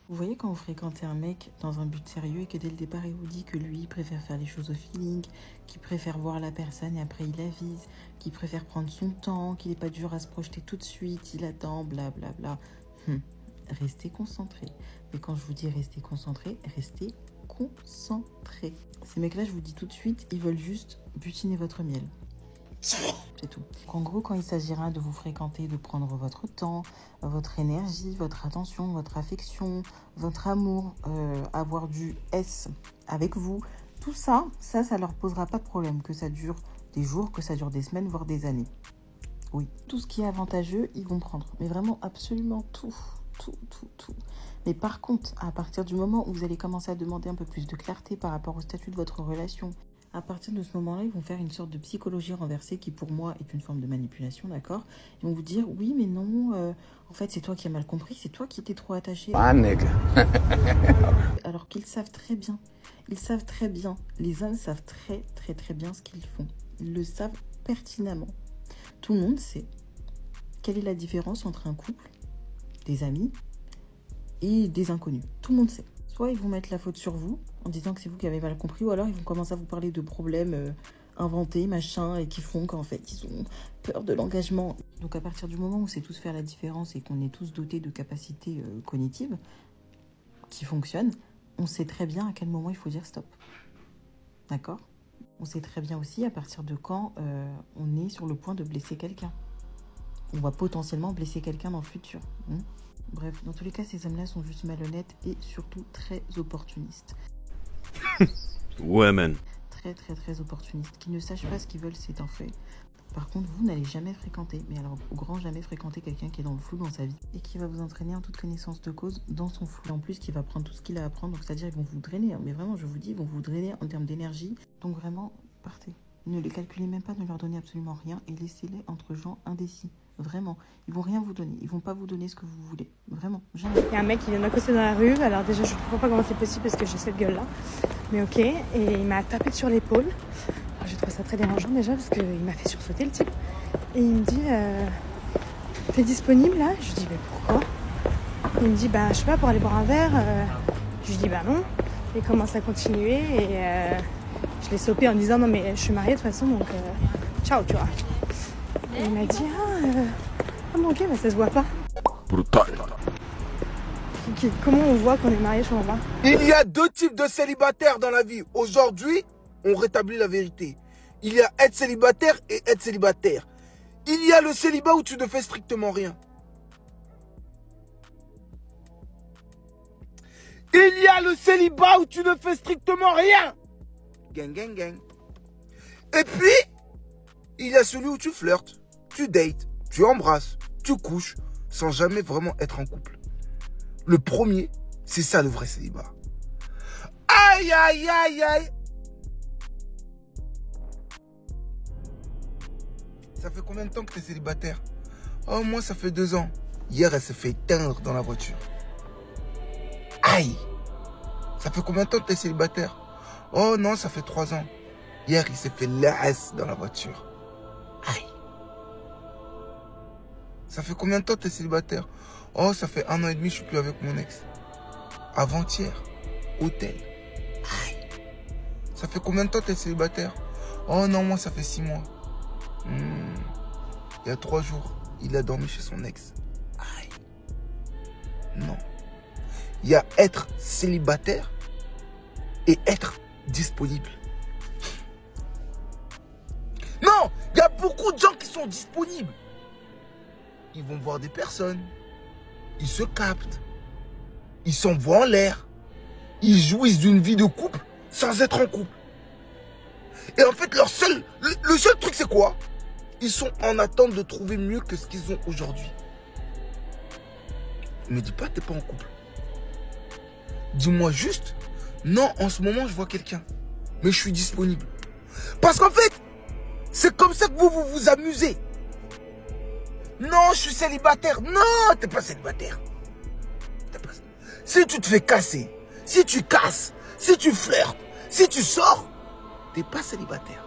Vous voyez quand vous fréquentez un mec dans un but sérieux et que dès le départ il vous dit que lui il préfère faire les choses au feeling, qu'il préfère voir la personne et après il avise, qu'il préfère prendre son temps, qu'il n'est pas dur à se projeter tout de suite, il attend, blablabla. Restez concentré. Mais quand je vous dis restez concentré, restez concentré. Ces mecs-là, je vous dis tout de suite, ils veulent juste butiner votre miel. C'est tout. En gros, quand il s'agira de vous fréquenter, de prendre votre temps, votre énergie, votre attention, votre affection, votre amour, avoir du S avec vous, tout ça, ça leur posera pas de problème, que ça dure des jours, que ça dure des semaines, voire des années. Oui, tout ce qui est avantageux, ils vont prendre. Mais vraiment, absolument tout. Mais par contre, à partir du moment où vous allez commencer à demander un peu plus de clarté par rapport au statut de votre relation, à partir de ce moment-là, ils vont faire une sorte de psychologie renversée qui, pour moi, est une forme de manipulation, d'accord? Ils vont vous dire, oui, mais non, en fait, c'est toi qui as mal compris, c'est toi qui t'es trop attaché. Ah, nigga. Alors qu'ils savent très bien. Ils savent très bien. Les hommes savent très bien ce qu'ils font. Ils le savent pertinemment. Tout le monde sait quelle est la différence entre un couple, des amis et des inconnus. Tout le monde sait. Soit ils vont mettre la faute sur vous en disant que c'est vous qui avez mal compris, ou alors ils vont commencer à vous parler de problèmes inventés, machin, et qui font qu'en fait ils ont peur de l'engagement. Donc à partir du moment où on sait tous faire la différence et qu'on est tous dotés de capacités cognitives qui fonctionnent, on sait très bien à quel moment il faut dire stop. D'accord? On sait très bien aussi à partir de quand on est sur le point de blesser quelqu'un. On va potentiellement blesser quelqu'un dans le futur. Bref, dans tous les cas, ces hommes-là sont juste malhonnêtes et surtout très opportunistes. Ouais, man. Très opportunistes. Qui ne sachent pas ce qu'ils veulent, c'est un fait. Par contre, vous n'allez jamais fréquenter, mais alors au grand jamais fréquenter quelqu'un qui est dans le flou dans sa vie et qui va vous entraîner en toute connaissance de cause dans son flou. Et en plus, qui va prendre tout ce qu'il a à prendre, donc c'est-à-dire ils vont vous drainer. Mais vraiment, je vous dis, ils vont vous drainer en termes d'énergie. Donc vraiment, partez. Ne les calculez même pas, ne leur donnez absolument rien et laissez-les entre gens indécis. Vraiment, ils vont rien vous donner. Ils vont pas vous donner ce que vous voulez. Vraiment, jamais. Il y a un mec qui vient d'accoster dans la rue. Alors déjà, je ne comprends pas comment c'est possible parce que j'ai cette gueule-là. Mais ok. Et il m'a tapé sur l'épaule. Alors, j'ai trouvé ça très dérangeant déjà parce qu'il m'a fait sursauter le type. Et il me dit, t'es disponible là? Je lui dis, mais pourquoi? Il me dit, bah je sais pas, pour aller boire un verre. Je lui dis, bah non. Et il commence à continuer et je l'ai sopé en disant, non mais je suis mariée de toute façon, donc ciao, tu vois. Et il m'a dit, ah bon ok, bah ça se voit pas. Brutal. Okay, comment on voit qu'on est marié, je comprends pas. Il y a deux types de célibataires dans la vie. Aujourd'hui, on rétablit la vérité. Il y a être célibataire et être célibataire. Il y a le célibat où tu ne fais strictement rien. Il y a le célibat où tu ne fais strictement rien. Gang. Et puis, il y a celui où tu flirtes, tu dates, tu embrasses, tu couches, sans jamais vraiment être en couple. Le premier, c'est ça le vrai célibat. Aïe. Ça fait combien de temps que tu es célibataire? Oh, moi, ça fait 2 ans. Hier, elle s'est fait éteindre dans la voiture. Aïe. Ça fait combien de temps que tu es célibataire? Oh non, ça fait 3 ans. Hier, il s'est fait l'AS dans la voiture. Aïe. Ça fait combien de temps que tu es célibataire? Oh, ça fait 1 an et demi, je suis plus avec mon ex. Avant-hier, hôtel. Aïe. Ça fait combien de temps que tu es célibataire? Oh non, moi, ça fait 6 mois. Il y a 3 jours, il a dormi chez son ex. Aïe. Non. Il y a être célibataire et être disponible. Non, il y a beaucoup de gens qui sont disponibles. Ils vont voir des personnes. Ils se captent. Ils s'envoient en l'air. Ils jouissent d'une vie de couple sans être en couple. Et en fait, le seul truc, c'est quoi? Ils sont en attente de trouver mieux que ce qu'ils ont aujourd'hui. Ne me dis pas que t'es pas en couple. Dis-moi juste, non, en ce moment, je vois quelqu'un. Mais je suis disponible. Parce qu'en fait, c'est comme ça que vous vous amusez. Non, je suis célibataire. Non, t'es pas célibataire. Si tu te fais casser, si tu casses, si tu flirtes, si tu sors, t'es pas célibataire.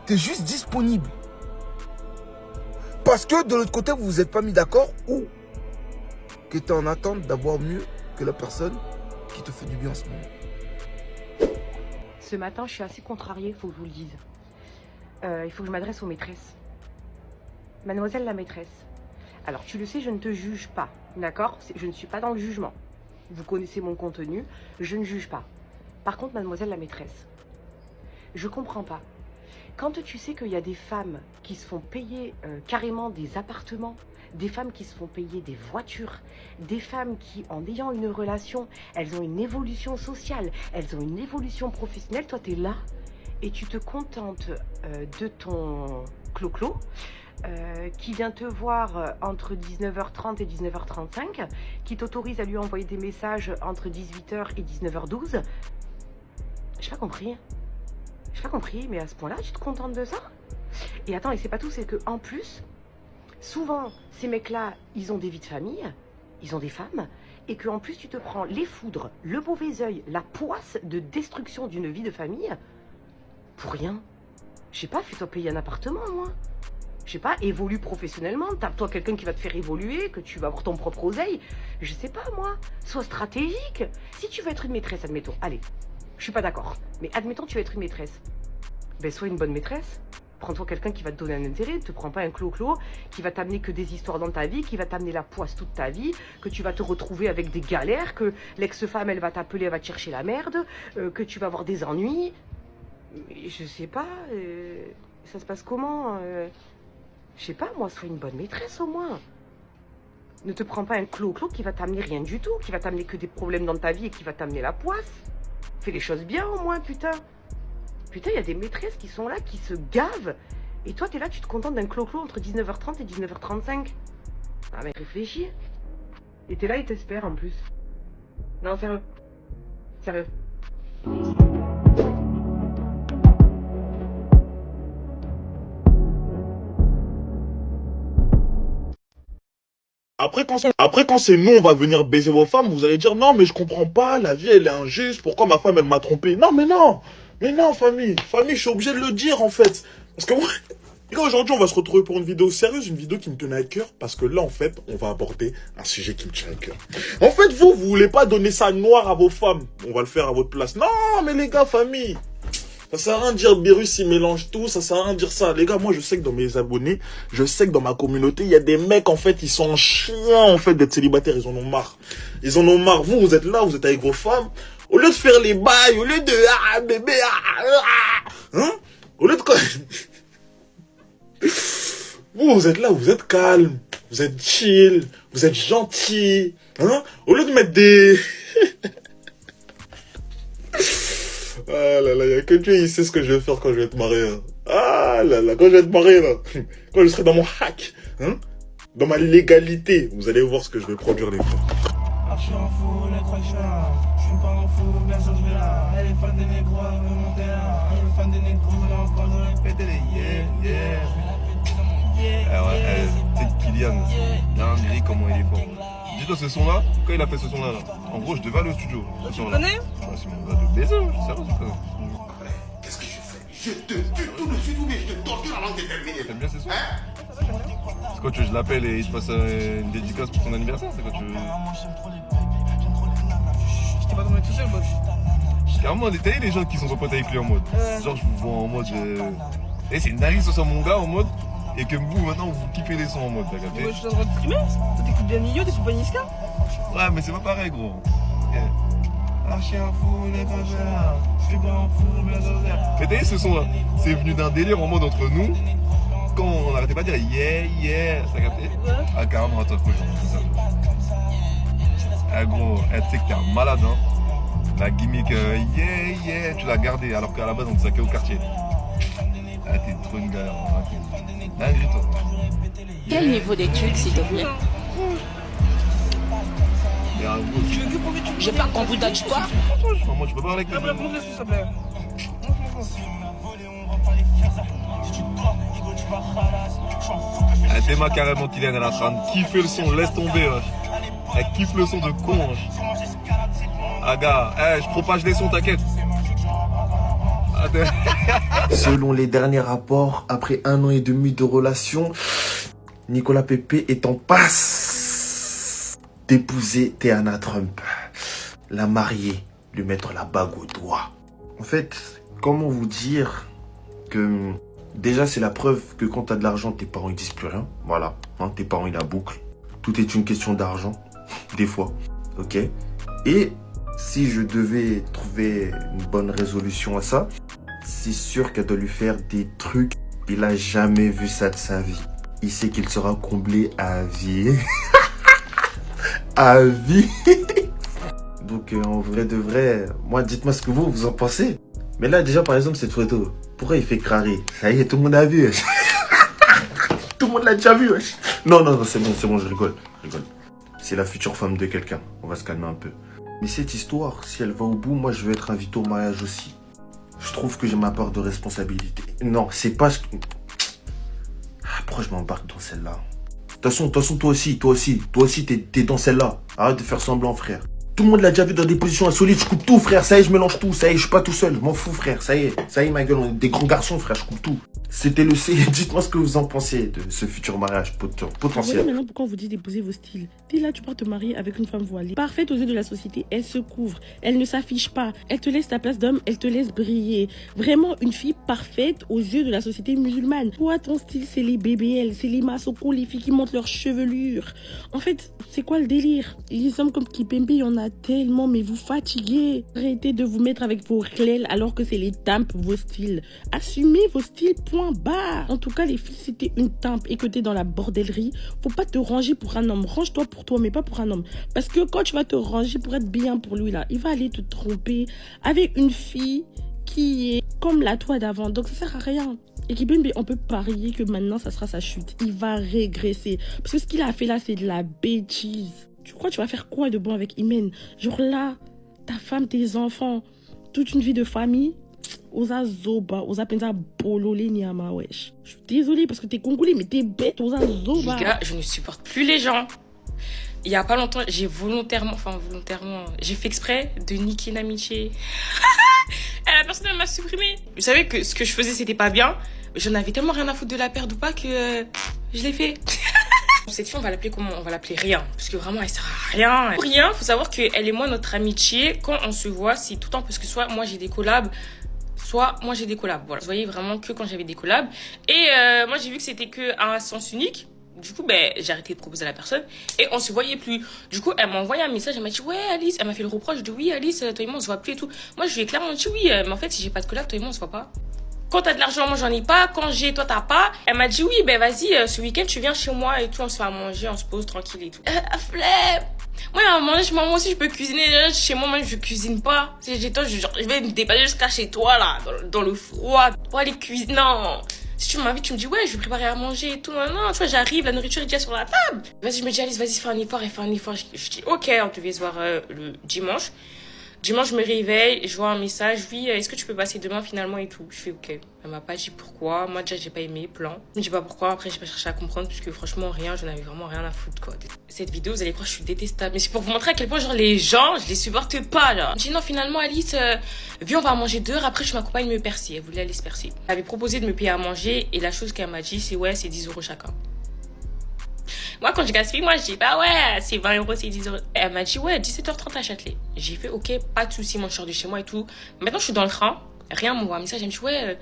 T'es juste disponible. Parce que de l'autre côté, vous vous êtes pas mis d'accord ou que tu es en attente d'avoir mieux que la personne qui te fait du bien en ce moment. Ce matin, je suis assez contrariée, il faut que je vous le dise. Il faut que je m'adresse aux maîtresses. Mademoiselle la maîtresse. Alors, tu le sais, je ne te juge pas, d'accord? Je ne suis pas dans le jugement. Vous connaissez mon contenu, je ne juge pas. Par contre, mademoiselle la maîtresse, je comprends pas. Quand tu sais qu'il y a des femmes qui se font payer carrément des appartements, des femmes qui se font payer des voitures, des femmes qui, en ayant une relation, elles ont une évolution sociale, elles ont une évolution professionnelle, toi, tu es là et tu te contentes de ton clo-clo, qui vient te voir entre 19h30 et 19h35, qui t'autorise à lui envoyer des messages entre 18h et 19h12. J'ai pas compris. J'ai pas compris, mais à ce point-là, tu te contentes de ça? Et attends, et c'est pas tout, c'est que en plus, souvent, ces mecs-là, ils ont des vies de famille, ils ont des femmes, et qu'en plus, tu te prends les foudres, le mauvais œil, la poisse de destruction d'une vie de famille, pour rien. Je sais pas, fais-toi payer un appartement, moi. Je sais pas, évolue professionnellement, tape-toi quelqu'un qui va te faire évoluer, que tu vas avoir ton propre oseille. Je sais pas, moi. Sois stratégique. Si tu veux être une maîtresse, admettons, allez, je suis pas d'accord, mais admettons tu veux être une maîtresse. Ben, sois une bonne maîtresse. Prends-toi quelqu'un qui va te donner un intérêt, ne te prends pas un clo-clo, qui va t'amener que des histoires dans ta vie, qui va t'amener la poisse toute ta vie, que tu vas te retrouver avec des galères, que l'ex-femme, elle va t'appeler, elle va te chercher la merde, que tu vas avoir des ennuis. Je sais pas, ça se passe comment je sais pas, moi, sois une bonne maîtresse au moins. Ne te prends pas un clo-clo qui va t'amener rien du tout, qui va t'amener que des problèmes dans ta vie et qui va t'amener la poisse. Fais les choses bien au moins, putain. Putain, il y a des maîtresses qui sont là, qui se gavent. Et toi, t'es là, tu te contentes d'un clo-clo entre 19h30 et 19h35. Ah mais réfléchis. Et t'es là, ils t'espèrent en plus. Non, sérieux. Sérieux. Après, quand c'est nous, on va venir baiser vos femmes, vous allez dire non, mais je comprends pas, la vie elle est injuste, pourquoi ma femme elle m'a trompé? Non, mais non, famille, je suis obligé de le dire en fait. Parce que aujourd'hui, on va se retrouver pour une vidéo sérieuse, une vidéo qui me tenait à cœur, parce que là, en fait, on va aborder un sujet qui me tient à cœur. En fait, vous voulez pas donner ça noir à vos femmes, on va le faire à votre place. Non, mais les gars, famille. Ça sert à rien de dire Birus il mélange tout, ça sert à rien de dire ça. Les gars, moi je sais que dans mes abonnés, je sais que dans ma communauté, il y a des mecs en fait, ils sont chiants en fait d'être célibataires, ils en ont marre. Ils en ont marre. Vous êtes là, vous êtes avec vos femmes. Au lieu de faire les bails, au lieu de bébé, hein, au lieu de quoi vous êtes là, vous êtes calme, vous êtes chill, vous êtes gentil, hein, au lieu de mettre des ah là là, il n'y a que Dieu, il sait ce que je vais faire quand je vais être marié. Hein. Ah là là, quand je vais être marié, là, quand je serai dans mon hack, hein, dans ma légalité, vous allez voir ce que je vais produire, les frères. Ah, je suis un fou, les croix, je suis là. Je suis pas un fou, bien sûr, je vais là. Elle est fan des négros, elle veut monter là. Elle est fan des négros, là, encore dans les péter les yeah. Ah ouais, c'est Kylian. Dinguerie, comment il est fort. Dis-toi ce son là, quand il a fait ce son là, en gros je devais aller au studio. Tu le connais? Ouais, c'est mon gars de baiser, je sais pas, Qu'est-ce que je fais? Je te tue tout de suite ou bien je te torture avant de terminer. T'aimes bien ces sons? C'est quoi, tu veux que je l'appelle et il te fasse une dédicace pour ton anniversaire? C'est quoi, tu veux? Je t'ai pas demandé tout seul, boss. Carrément, t'as vu les gens qui sont pas potes avec lui en mode. Genre, je vous vois en mode. Et c'est une dinguerie que ce soit mon gars en mode. Et que vous, maintenant, vous kiffez les sons en mode, t'as capté? Je suis en train de streamer. Toi, t'écoutes bien Nio, t'écoutes pas Niska? Ouais, mais c'est pas pareil, gros. Ah, je suis un fou, les croix, je suis là. Je suis pas un fou, bien sûr, je vais là. Mais t'as vu ce son là? C'est venu d'un délire en mode entre nous. Quand on arrêtait pas de dire yeah, t'as capté? Ah, carrément, attends, faut que j'entende ça. Ah, gros, tu sais que t'es un malade, hein. La gimmick yeah, tu l'as gardée alors qu'à la base on te saquait au quartier. Ah, t'es trop une galère, hein. Dinguerie, toi. Quel niveau d'études, s'il te plaît? Et un gros, Tu veux que pour que tu J'ai pas compris d'être quoi? non, moi, tu peux parler avec Ah, les bah, montre-le, s'il te plaît. Ah, Théma carrément Kylian, elle est en train de kiffer le son, laisse tomber, wesh. Elle kiffe le son de con, wesh. Ah, gars, je propage les sons, t'inquiète. Ah, Selon les derniers rapports, après 1 an et demi de relation, Nicolas Pepe est en passe d'épouser Tiana Trump. La marier, lui mettre la bague au doigt. En fait, comment vous dire que déjà c'est la preuve que quand t'as de l'argent, tes parents ils disent plus rien. Voilà, hein, tes parents ils la bouclent. Tout est une question d'argent, des fois, ok. Et si je devais trouver une bonne résolution à ça, c'est sûr qu'elle doit lui faire des trucs. Il a jamais vu ça de sa vie. Il sait qu'il sera comblé à vie. À vie. Donc en vrai de vrai, moi dites-moi ce que vous en pensez. Mais là déjà par exemple cette photo, pourquoi il fait crarrer? Ça y est, tout le monde a vu. Tout le monde l'a déjà vu. Non, c'est bon, je rigole. C'est la future femme de quelqu'un. On va se calmer un peu. Mais cette histoire, si elle va au bout, moi je veux être invité au mariage aussi. Je trouve que j'ai ma part de responsabilité. Non, c'est pas ce que... Pourquoi je m'embarque dans celle-là? De toute façon, toi aussi, t'es dans celle-là. Arrête de faire semblant, frère. Tout le monde l'a déjà vu dans des positions insolites. Je coupe tout, frère. Ça y est, je mélange tout. Ça y est, je suis pas tout seul. Je m'en fous, frère. Ça y est, ma gueule. On est des grands garçons, frère. Je coupe tout. C'était le C. Dites-moi ce que vous en pensez de ce futur mariage potentiel. Vous maintenant pourquoi on vous dit d'épouser vos styles. T'es là, tu pars te marier avec une femme voilée. Parfaite aux yeux de la société. Elle se couvre. Elle ne s'affiche pas. Elle te laisse ta place d'homme. Elle te laisse briller. Vraiment une fille parfaite aux yeux de la société musulmane. Toi, ton style, c'est les BBL. C'est les Massoko, les filles qui montent leur chevelure. En fait, c'est quoi le délire? Les hommes comme Kipembe, il y en a tellement, mais vous fatiguez. Arrêtez de vous mettre avec vos clés alors que c'est les tampes, vos styles. Assumez vos styles, point barre. En tout cas, les filles, si t'es une tampe et que t'es dans la bordellerie, faut pas te ranger pour un homme. Range-toi pour toi, mais pas pour un homme. Parce que quand tu vas te ranger pour être bien pour lui, là, il va aller te tromper avec une fille qui est comme la toi d'avant. Donc, ça sert à rien. Et Kipembe, on peut parier que maintenant, ça sera sa chute. Il va régresser. Parce que ce qu'il a fait là, c'est de la bêtise. Tu crois que tu vas faire quoi de bon avec Imen? Genre là, ta femme, tes enfants, toute une vie de famille. Osa zoba, osa penza bololé niama, wesh. Je suis désolée parce que t'es congolais, mais t'es bête, osa zoba. Les gars, je ne supporte plus les gens. Il y a pas longtemps, j'ai j'ai fait exprès de niquer une amitié. Et la personne, elle m'a supprimé. Je savais que ce que je faisais, c'était pas bien. J'en avais tellement rien à foutre de la perdre ou pas que je l'ai fait. Cette fille, on va l'appeler comment? On va l'appeler Rien. Parce que vraiment, elle sert à rien. Pour Rien, faut savoir qu'elle et moi, notre amitié, quand on se voit, c'est tout le temps parce que soit moi j'ai des collabs, soit moi j'ai des collabs. Voilà. Vous voyez vraiment que quand j'avais des collabs. Et moi, j'ai vu que c'était que à un sens unique. Du coup, j'ai arrêté de proposer à la personne et on se voyait plus. Du coup, elle m'a envoyé un message, elle m'a dit ouais Alice, elle m'a fait le reproche de oui Alice, toi et moi on se voit plus et tout. Moi je lui ai clairement dit oui, mais en fait si j'ai pas de collab, toi et moi on se voit pas. Quand t'as de l'argent, moi j'en ai pas. Quand j'ai, toi t'as pas. Elle m'a dit oui, vas-y, ce week-end tu viens chez moi et tout, on se fait à manger, on se pose tranquille et tout. Flemme. Moi à un moment donné, moi aussi je peux cuisiner. Chez moi, je cuisine pas. Je vais me déballer jusqu'à chez toi là, dans le froid. Pour aller cuisiner. Non. Si tu m'invites, tu me dis ouais, je vais préparer à manger et tout. Non, tu vois, j'arrive, la nourriture est déjà sur la table. Vas-y, je me dis Alice, vas-y, fais un effort. Elle fait un effort. Je dis ok, on devait se voir le dimanche. Dimanche, je me réveille, je vois un message, oui, est-ce que tu peux passer demain finalement et tout. Je fais ok. Elle m'a pas dit pourquoi. Moi déjà, j'ai pas aimé, plan. Je me dis pas pourquoi. Après, j'ai pas cherché à comprendre parce que franchement, j'en avais vraiment rien à foutre quoi. Cette vidéo, vous allez croire que je suis détestable. Mais c'est pour vous montrer à quel point, genre, les gens, je les supporte pas, là. Je me dis non, finalement, Alice, viens, on va manger 2 heures. Après, je m'accompagne me percer. Elle voulait aller se percer. Elle avait proposé de me payer à manger et la chose qu'elle m'a dit, c'est ouais, c'est 10 € chacun. Moi, quand je gaspille, moi, je dis, bah ouais, c'est 20 €, c'est 10 €. Elle m'a dit, ouais, 17h30 à Châtelet. J'ai fait, ok, pas de soucis, moi, je sors de chez moi et tout. Maintenant, je suis dans le train. Rien m'envoie un message. Elle me dit, ouais,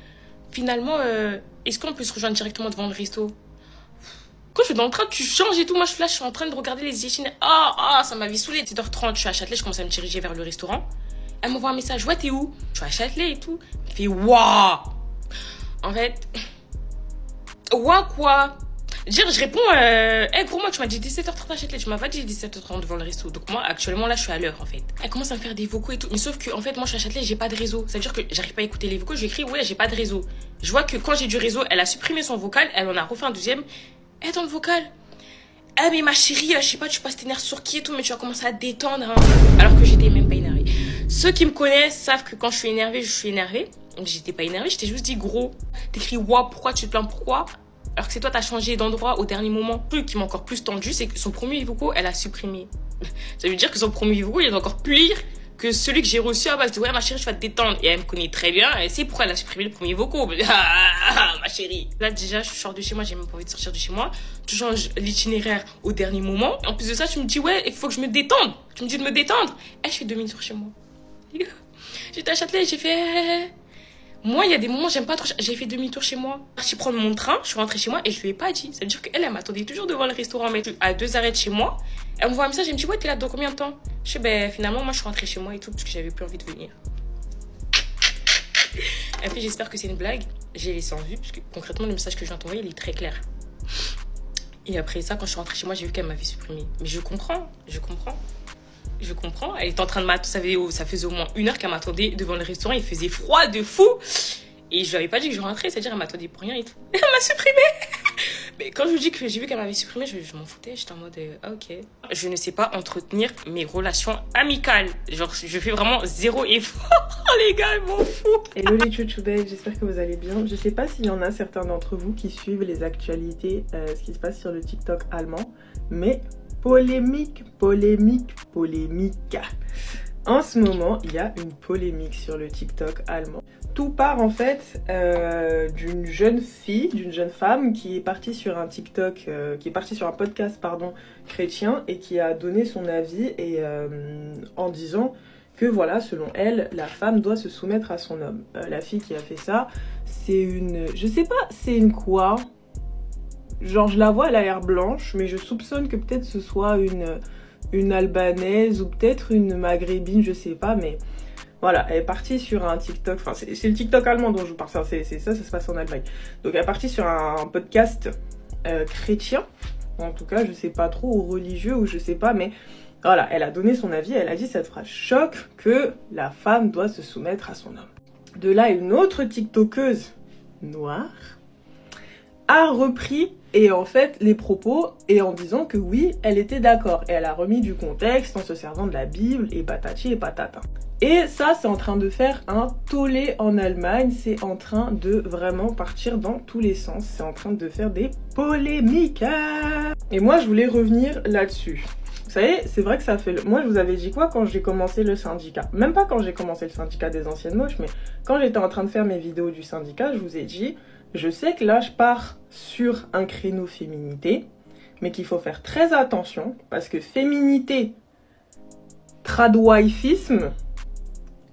finalement, est-ce qu'on peut se rejoindre directement devant le resto? Quand je suis dans le train, tu changes et tout. Moi, je suis en train de regarder les échines. Ça m'avait saoulé. 17h30, je suis à Châtelet, je commence à me diriger vers le restaurant. Elle m'envoie un message, ouais, t'es où? Je suis à Châtelet et tout. Elle fait, waouh! En fait, waouh, quoi? Je réponds, gros, moi, tu m'as dit 17h30 à Châtelet, tu m'as pas dit 17h30 devant le resto. Donc, moi, actuellement, là, je suis à l'heure, en fait. Elle commence à me faire des vocaux et tout. Mais sauf que, en fait, moi, je suis à Châtelet, j'ai pas de réseau. Ça veut dire que j'arrive pas à écouter les vocaux. Je lui écris, ouais, j'ai pas de réseau. Je vois que quand j'ai du réseau, elle a supprimé son vocal, elle en a refait un deuxième. Dans le vocal. Mais ma chérie, je sais pas, tu passes tes nerfs sur qui et tout, mais tu vas commencer à te détendre, hein. Alors que j'étais même pas énervée. Ceux qui me connaissent savent que quand je suis énervée, je suis énervée. Donc, j'étais pas énervée, j'étais juste dit, gros. T'écris, waouh, pourquoi tu te plains, pourquoi? Alors que c'est toi, t'as changé d'endroit au dernier moment. Le truc qui m'a encore plus tendu, c'est que son premier vocaux, elle a supprimé. Ça veut dire que son premier vocaux, il est encore pire que celui que j'ai reçu, ah bah, je dis, ouais, ma chérie, je vais te détendre. Et elle me connaît très bien. Elle sait pourquoi elle a supprimé le premier vocaux. Ah, ma chérie. Là, déjà, je sors de chez moi, j'ai même pas envie de sortir de chez moi. Tu changes l'itinéraire au dernier moment. En plus de ça, tu me dis, ouais, il faut que je me détende. Tu me dis de me détendre. Je fais demi-tour chez moi. J'étais à Châtelet, j'ai fait... Moi, il y a des moments, j'aime pas trop. J'ai fait demi-tour chez moi. Je suis prendre mon train, je suis rentrée chez moi et je lui ai pas dit. Ça veut dire qu'elle, elle m'attendait toujours devant le restaurant, mais à 2 arrêts de chez moi. Elle me voit un message, elle me dit, ouais, t'es là dans combien de temps? Je sais, ben, finalement, moi, je suis rentrée chez moi et tout, parce que j'avais plus envie de venir. Elle fait, j'espère que c'est une blague. J'ai laissé en vue, parce que concrètement, le message que je viens de t'envoyer, il est très clair. Et après ça, quand je suis rentrée chez moi, j'ai vu qu'elle m'avait supprimé. Mais je comprends. Elle était en train de m'attendre. Ça faisait au moins 1 heure qu'elle m'attendait devant le restaurant. Il faisait froid de fou. Et je lui avais pas dit que je rentrais. C'est-à-dire, elle m'attendait pour rien et tout. Elle m'a supprimé. Mais quand je vous dis que j'ai vu qu'elle m'avait supprimé, je m'en foutais. J'étais en mode, ok. Je ne sais pas entretenir mes relations amicales. Genre, je fais vraiment 0 effort. Oh, les gars, ils m'en foutent. Hello les chouchoubelles, j'espère que vous allez bien. Je sais pas s'il y en a certains d'entre vous qui suivent les actualités, ce qui se passe sur le TikTok allemand. Mais... polémique. En ce moment, il y a une polémique sur le TikTok allemand. Tout part en fait d'une jeune femme qui est partie sur un TikTok, qui est partie sur un podcast chrétien et qui a donné son avis et en disant que voilà, selon elle, la femme doit se soumettre à son homme. La fille qui a fait ça, c'est une, je sais pas, c'est une quoi? Genre, je la vois, elle a l'air blanche, mais je soupçonne que peut-être ce soit une albanaise ou peut-être une maghrébine, je sais pas, mais voilà, elle est partie sur un TikTok, enfin, c'est le TikTok allemand dont je vous parle, ça se passe en Allemagne. Donc, elle est partie sur un podcast chrétien, en tout cas, je sais pas trop, ou religieux, ou je sais pas, mais voilà, elle a donné son avis, elle a dit cette phrase choc que la femme doit se soumettre à son homme. De là, une autre TikTokeuse noire a repris et en fait les propos et en disant que oui, elle était d'accord. Et elle a remis du contexte en se servant de la Bible et patati et patata. Et ça, c'est en train de faire un tollé en Allemagne. C'est en train de vraiment partir dans tous les sens. C'est en train de faire des polémiques. Et moi, je voulais revenir là-dessus. Vous savez, c'est vrai que ça fait... Moi, je vous avais dit quoi quand j'ai commencé le syndicat? Même pas quand j'ai commencé le syndicat des anciennes moches, mais quand j'étais en train de faire mes vidéos du syndicat, je vous ai dit... Je sais que là, je pars sur un créneau féminité, mais qu'il faut faire très attention, parce que féminité, tradwifisme,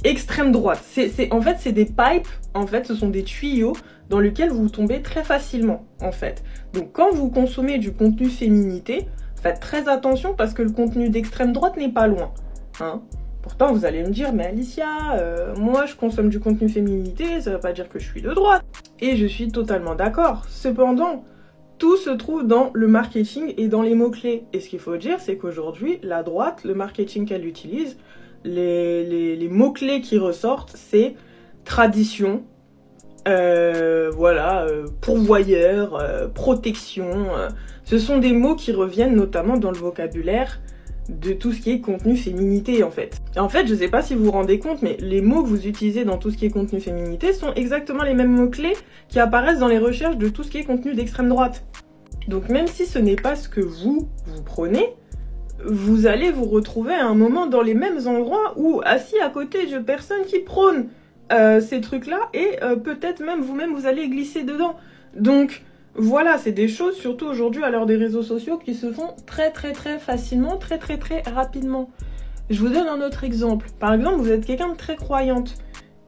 extrême droite. En fait, c'est des pipes, en fait, ce sont des tuyaux dans lesquels vous tombez très facilement, en fait. Donc, quand vous consommez du contenu féminité, faites très attention, parce que le contenu d'extrême droite n'est pas loin, hein. Pourtant, vous allez me dire, mais Alicia, moi je consomme du contenu féminité, ça veut pas dire que je suis de droite. Et je suis totalement d'accord. Cependant, tout se trouve dans le marketing et dans les mots-clés. Et ce qu'il faut dire, c'est qu'aujourd'hui, la droite, le marketing qu'elle utilise, les mots-clés qui ressortent, c'est tradition, pourvoyeur, protection. Ce sont des mots qui reviennent notamment dans le vocabulaire de tout ce qui est contenu féminité en fait. Et en fait, je sais pas si vous vous rendez compte, mais les mots que vous utilisez dans tout ce qui est contenu féminité sont exactement les mêmes mots-clés qui apparaissent dans les recherches de tout ce qui est contenu d'extrême droite. Donc même si ce n'est pas ce que vous prenez, vous allez vous retrouver à un moment dans les mêmes endroits ou assis à côté de personnes qui prônent ces trucs-là et peut-être même vous-même vous allez glisser dedans. Donc voilà, c'est des choses, surtout aujourd'hui à l'heure des réseaux sociaux, qui se font très facilement, très rapidement. Je vous donne un autre exemple. Par exemple, vous êtes quelqu'un de très croyante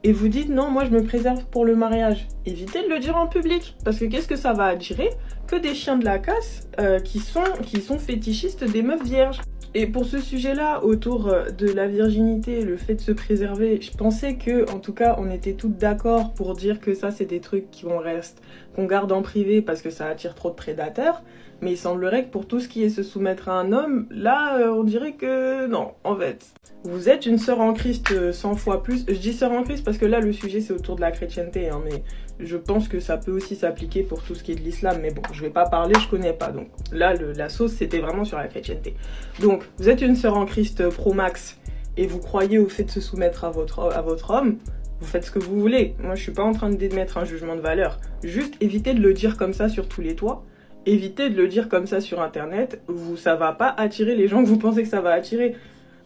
et vous dites non, moi je me préserve pour le mariage. Évitez de le dire en public, parce que qu'est-ce que ça va attirer? Que des chiens de la casse qui sont fétichistes des meufs vierges. Et pour ce sujet-là, autour de la virginité, le fait de se préserver, je pensais que, en tout cas, on était toutes d'accord pour dire que ça, c'est des trucs qu'on garde en privé parce que ça attire trop de prédateurs. Mais il semblerait que pour tout ce qui est se soumettre à un homme, là, on dirait que non, en fait. Vous êtes une sœur en Christ 100 fois plus. Je dis sœur en Christ parce que là, le sujet, c'est autour de la chrétienté, hein, mais je pense que ça peut aussi s'appliquer pour tout ce qui est de l'islam. Mais bon, je vais pas parler, je connais pas. Donc là, la sauce, c'était vraiment sur la chrétienté. Donc, vous êtes une sœur en Christ pro-max et vous croyez au fait de se soumettre à votre homme, vous faites ce que vous voulez. Moi, je suis pas en train d'émettre un jugement de valeur. Juste évitez de le dire comme ça sur tous les toits. Évitez de le dire comme ça sur Internet. Ça va pas attirer les gens que vous pensez que ça va attirer.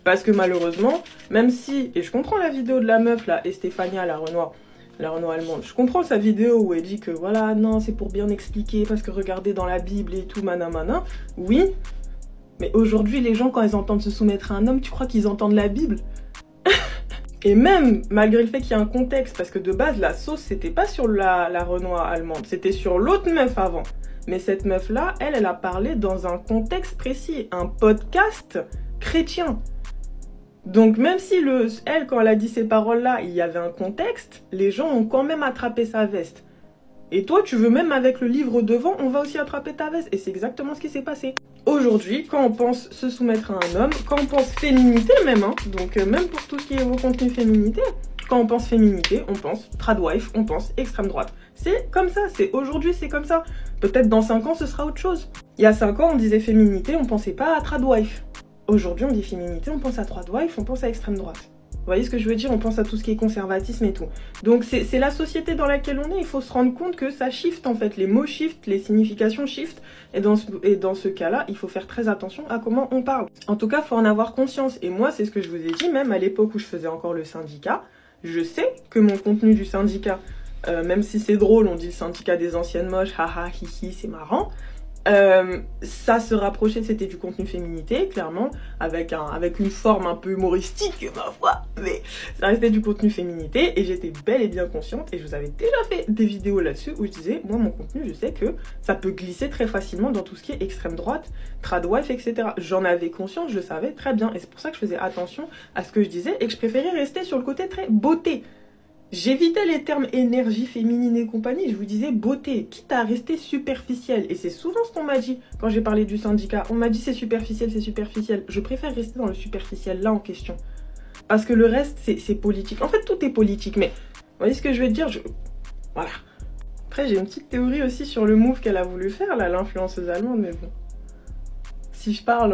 Parce que malheureusement, même si, et je comprends la vidéo de la meuf là, Estefania, la Renoir allemande, je comprends sa vidéo où elle dit que voilà, non, c'est pour bien expliquer, parce que regardez dans la Bible et tout, manamana, oui, mais aujourd'hui, les gens, quand ils entendent se soumettre à un homme, tu crois qu'ils entendent la Bible? Et même, malgré le fait qu'il y a un contexte, parce que de base, la sauce, c'était pas sur la Renoir allemande, c'était sur l'autre meuf avant. Mais cette meuf-là, elle a parlé dans un contexte précis, un podcast chrétien. Donc même si elle, quand elle a dit ces paroles-là, il y avait un contexte, les gens ont quand même attrapé sa veste. Et toi, tu veux même avec le livre devant, on va aussi attraper ta veste. Et c'est exactement ce qui s'est passé. Aujourd'hui, quand on pense se soumettre à un homme, quand on pense féminité même, hein, donc même pour tout ce qui est vos contenus féminité, quand on pense féminité, on pense tradwife, on pense extrême droite. C'est comme ça, aujourd'hui c'est comme ça. Peut-être dans 5 ans ce sera autre chose. Il y a 5 ans on disait féminité, on pensait pas à tradwife. Aujourd'hui on dit féminité, on pense à tradwife, on pense à extrême droite. Vous voyez ce que je veux dire? On pense à tout ce qui est conservatisme et tout. Donc c'est la société dans laquelle on est, il faut se rendre compte que ça shift en fait. Les mots shift, les significations shift. Et dans ce cas-là, il faut faire très attention à comment on parle. En tout cas, il faut en avoir conscience. Et moi, c'est ce que je vous ai dit, même à l'époque où je faisais encore le syndicat, je sais que mon contenu du syndicat, même si c'est drôle, on dit le syndicat des anciennes moches, haha, hihi, c'est marrant. Ça se rapprochait, c'était du contenu féminité, clairement, avec une forme un peu humoristique, ma foi, mais ça restait du contenu féminité, et j'étais bel et bien consciente, et je vous avais déjà fait des vidéos là-dessus, où je disais, moi, mon contenu, je sais que ça peut glisser très facilement dans tout ce qui est extrême droite, tradwife, etc. J'en avais conscience, je le savais très bien, et c'est pour ça que je faisais attention à ce que je disais, et que je préférais rester sur le côté très beauté. J'évitais les termes énergie féminine et compagnie, je vous disais beauté, quitte à rester superficielle. Et c'est souvent ce qu'on m'a dit quand j'ai parlé du syndicat. On m'a dit c'est superficiel, c'est superficiel. Je préfère rester dans le superficiel là en question. Parce que le reste, c'est politique. En fait, tout est politique, mais vous voyez ce que je veux dire? Voilà. Après, j'ai une petite théorie aussi sur le move qu'elle a voulu faire, là, l'influenceuse allemande, mais bon. Si je parle,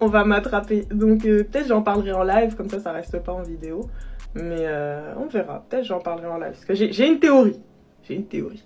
on va m'attraper. Donc peut-être j'en parlerai en live, comme ça reste pas en vidéo. Mais on verra, peut-être j'en parlerai en live. Parce que j'ai une théorie. J'ai une théorie.